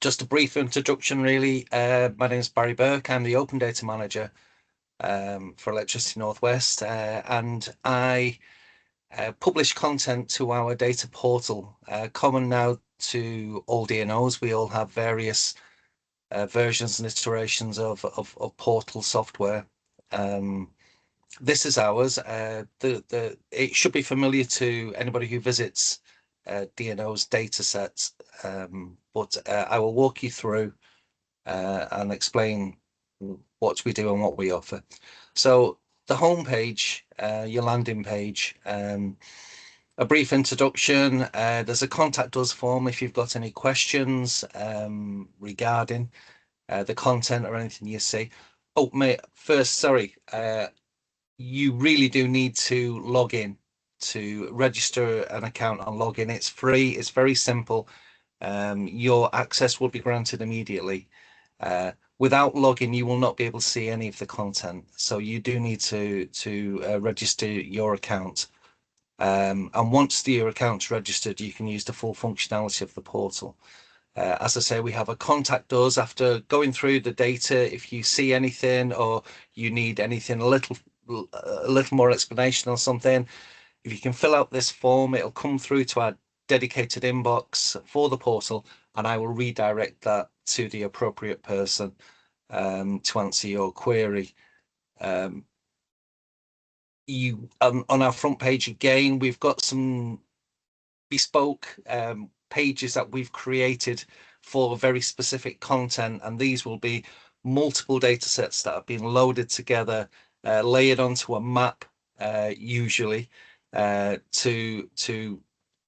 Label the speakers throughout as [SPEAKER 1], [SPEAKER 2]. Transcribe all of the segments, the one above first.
[SPEAKER 1] Just a brief introduction, really. My name is Barry Burke. I'm the Open Data Manager for Electricity Northwest, and I publish content to our data portal, common now to all DNOs. We all have various versions and iterations of portal software. Um, this is ours. It should be familiar to anybody who visits DNO's data sets, but I will walk you through and explain what we do and what we offer. So the home page, your landing page, a brief introduction. There's a contact us form if you've got any questions regarding the content or anything you see. Oh, mate, first, sorry, you really do need to log in to register an account and log in. It's free. It's very simple. Your access will be granted immediately. Without logging, you will not be able to see any of the content. So you do need to register your account. And once your account's registered, you can use the full functionality of the portal. As I say, we have a contact us after going through the data. If you see anything or you need anything, a little more explanation or something, if you can fill out this form, it'll come through to our dedicated inbox for the portal, and I will redirect that to the appropriate person to answer your query. On our front page again, we've got some bespoke pages that we've created for very specific content, and these will be multiple data sets that have been loaded together, layered onto a map, usually, to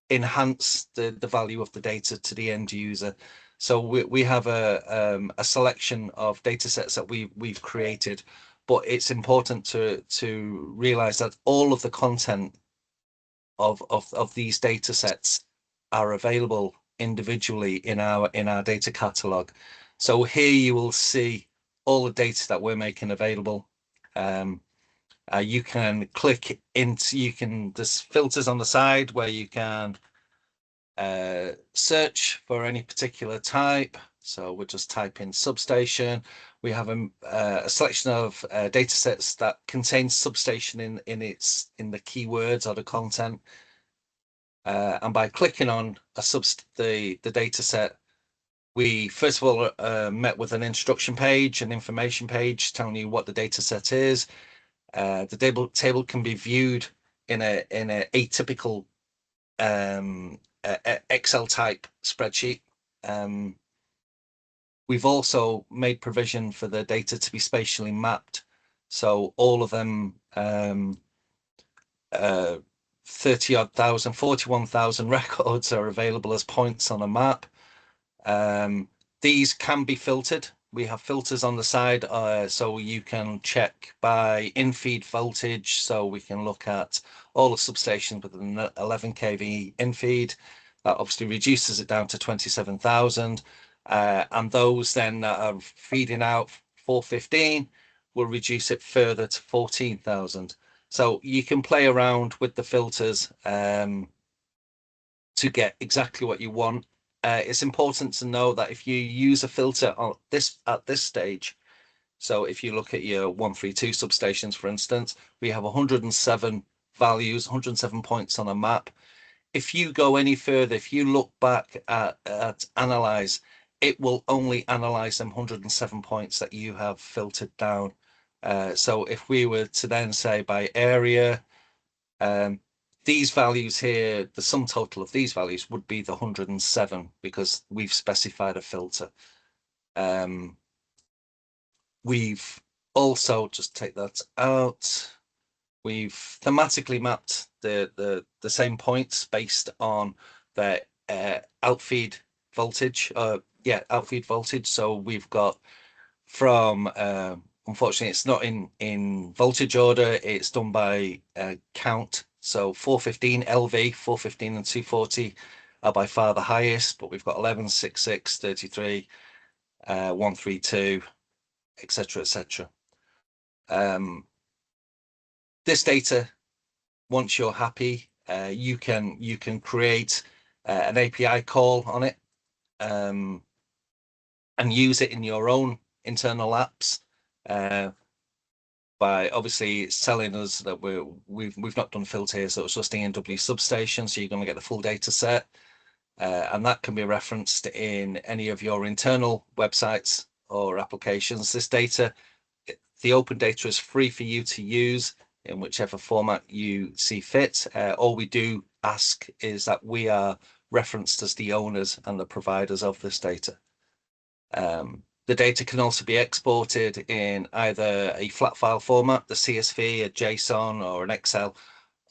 [SPEAKER 1] enhance the value of the data to the end user. So we have a selection of data sets that we've created, but it's important to realize that all of the content of these data sets are available individually in our data catalog. So here you will see all the data that we're making available. You can click into, there's filters on the side where you can search for any particular type. So we'll just type in substation. We have a selection of data sets that contain substation in the keywords or the content. And by clicking on the data set, we first of all met with an instruction page, an information page telling you what the data set is. The table can be viewed in a atypical Excel type spreadsheet. We've also made provision for the data to be spatially mapped. So all of them 30 odd thousand, 41,000 records are available as points on a map. These can be filtered. We have filters on the side, so you can check by in-feed voltage. So we can look at all the substations with an 11 kV in-feed. That obviously reduces it down to 27,000. And those then that are feeding out 415 will reduce it further to 14,000. So you can play around with the filters to get exactly what you want. It's important to know that if you use a filter at this stage, so if you look at your 132 substations, for instance, we have 107 values, 107 points on a map. If you go any further, if you look back at analyze, it will only analyze them 107 points that you have filtered down. So if we were to then say by area, these values here, the sum total of these values would be the 107 because we've specified a filter. We've also, just take that out, we've thematically mapped the same points based on the outfeed voltage. Outfeed voltage. So we've got from unfortunately it's not in voltage order, it's done by count. So 415 LV, 415 and 240 are by far the highest, but we've got 11, 6, 6, 33, 132, etc., etc. This data, once you're happy, you can create an API call on it. and use it in your own internal apps. By obviously it's telling us that we've not done filter here, so it's just ENWL substation, so you're going to get the full data set, and that can be referenced in any of your internal websites or applications. This data, the open data, is free for you to use in whichever format you see fit. All we do ask is that we are referenced as the owners and the providers of this data. The data can also be exported in either a flat file format, the CSV, a JSON, or an Excel,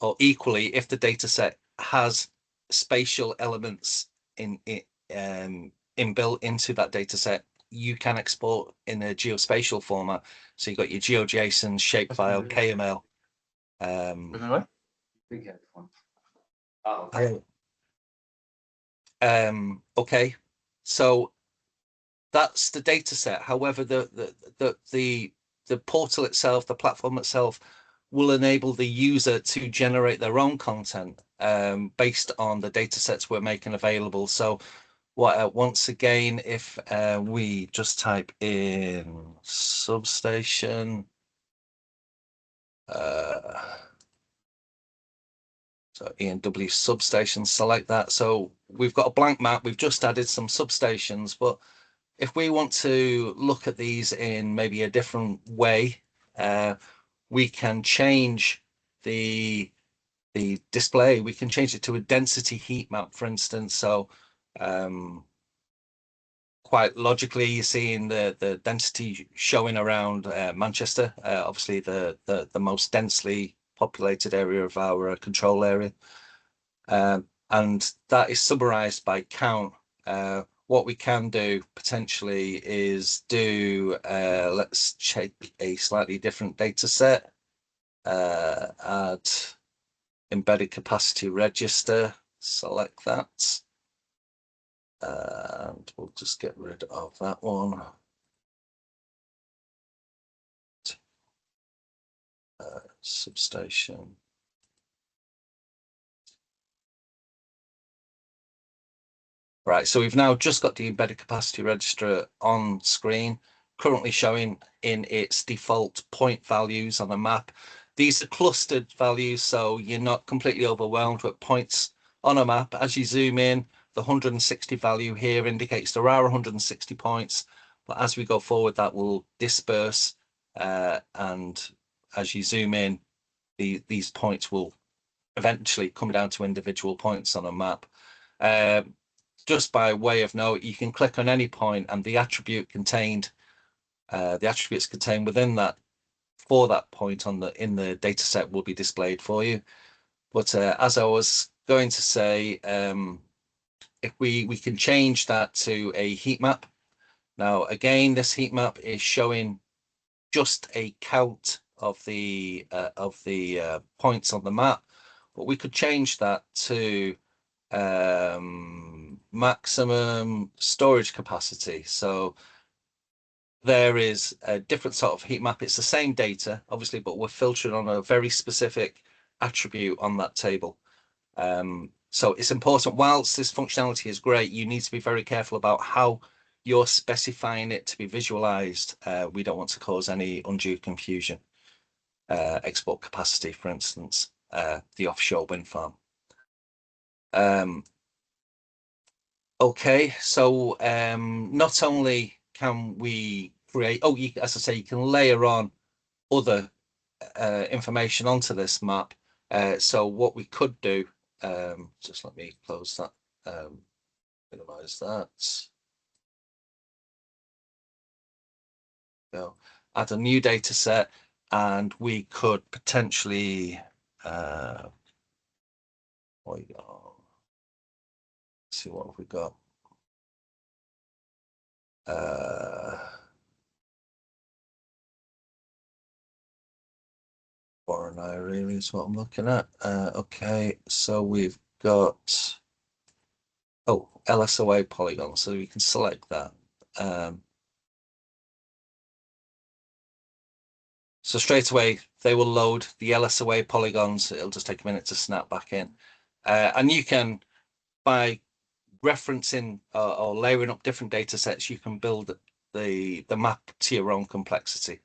[SPEAKER 1] or equally, if the data set has spatial elements inbuilt into that data set, you can export in a geospatial format. So you've got your GeoJSON, shapefile, KML. Okay, so that's the data set. However, the portal itself, the platform itself, will enable the user to generate their own content based on the data sets we're making available. So once again, if we just type in substation, so ENWL substation, select that. So we've got a blank map. We've just added some substations, but if we want to look at these in maybe a different way, we can change the display. We can change it to a density heat map, for instance. So quite logically, you're seeing the density showing around Manchester, obviously the most densely populated area of our control area. And that is summarized by count. What we can do potentially is do, let's check a slightly different data set, add embedded capacity register, select that. And we'll just get rid of that one. Substation. Right, so we've now just got the embedded capacity register on screen, currently showing in its default point values on the map. These are clustered values, so you're not completely overwhelmed with points on a map. As you zoom in, the 160 value here indicates there are 160 points, but as we go forward, that will disperse, and as you zoom in, these points will eventually come down to individual points on a map. Just by way of note, you can click on any point and the attribute contained, the attributes contained within that for that point in the data set will be displayed for you. But as I was going to say, if we can change that to a heat map. Now, again, this heat map is showing just a count of the points on the map, but we could change that to maximum storage capacity. So there is a different sort of heat map. It's the same data, obviously, but we're filtering on a very specific attribute on that table. So it's important, whilst this functionality is great, you need to be very careful about how you're specifying it to be visualized. We don't want to cause any undue confusion. Export capacity, for instance, the offshore wind farm. Okay, so not only can we create, as I say, you can layer on other information onto this map. So what we could do, just let me close that, minimize that. Go, add a new data set, and we could potentially, see what have we got. Foreign area is what I'm looking at. Okay, so we've got LSOA polygon, so we can select that. So straight away they will load the LSOA polygons. It'll just take a minute to snap back in, and you can, by referencing or layering up different data sets, you can build the map to your own complexity.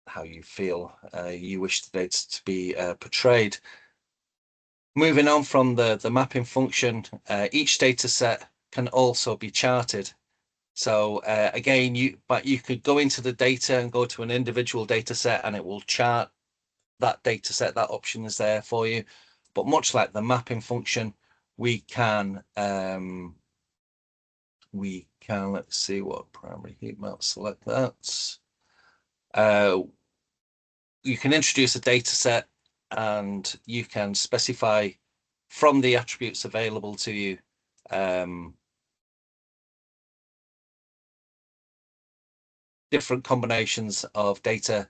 [SPEAKER 1] How you feel you wish the data to be portrayed. Moving on from the mapping function, each data set can also be charted. So again, you could go into the data and go to an individual data set and it will chart that data set. That option is there for you. But much like the mapping function, we can let's see what primary heat map, select that. You can introduce a data set and you can specify from the attributes available to you different combinations of data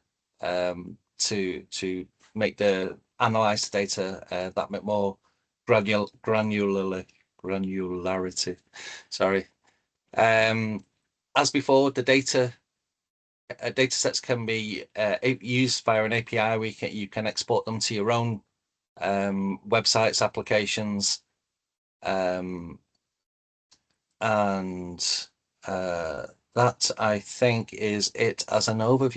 [SPEAKER 1] to make the analyzed data that bit more granularity. Sorry. As before, the data sets can be used via an API. You can export them to your own websites, applications, and that I think is it as an overview.